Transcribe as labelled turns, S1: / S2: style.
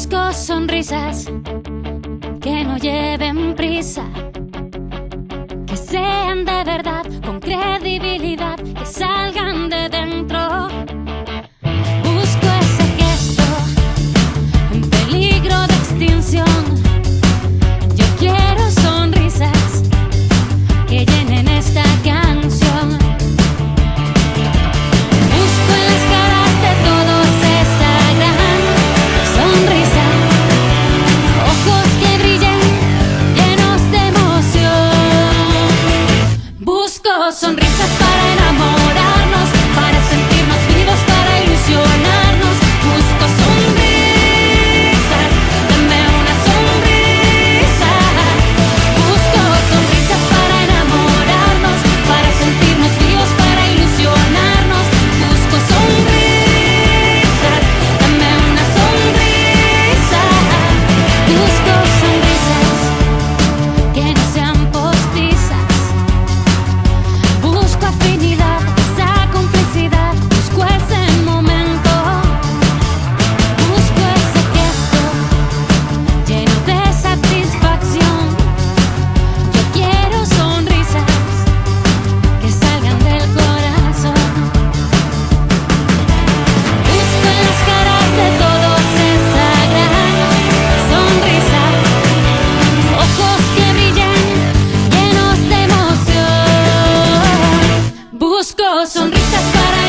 S1: Busco sonrisas que no lleven prisa, que sean de verdad, con credibilidad, que salgan de dentro. Busco ese gesto en peligro de extinción. Yo quiero sonrisas que llenen esta canción. Busco en las caras de todos esa gran sonrisa, ojos que brillen llenos de emoción. Busco sonrisas para enamorarnos, para sentirnos vivos, para ilusionarnos. Busco sonrisas, dame una sonrisa. Busco sonrisas para enamorarnos, para sentirnos vivos, para ilusionarnos. Busco sonrisas, dame una sonrisa. Busco sonrisas que no sean postizas. Busco afinidad, esa complicidad. Busco ese momento. Busco ese gesto lleno de satisfacción. Yo quiero sonrisas que salgan del corazón. Busco en las caras de todos esa gran sonrisa, ojos que brillan llenos de emoción. Busco sonrisas para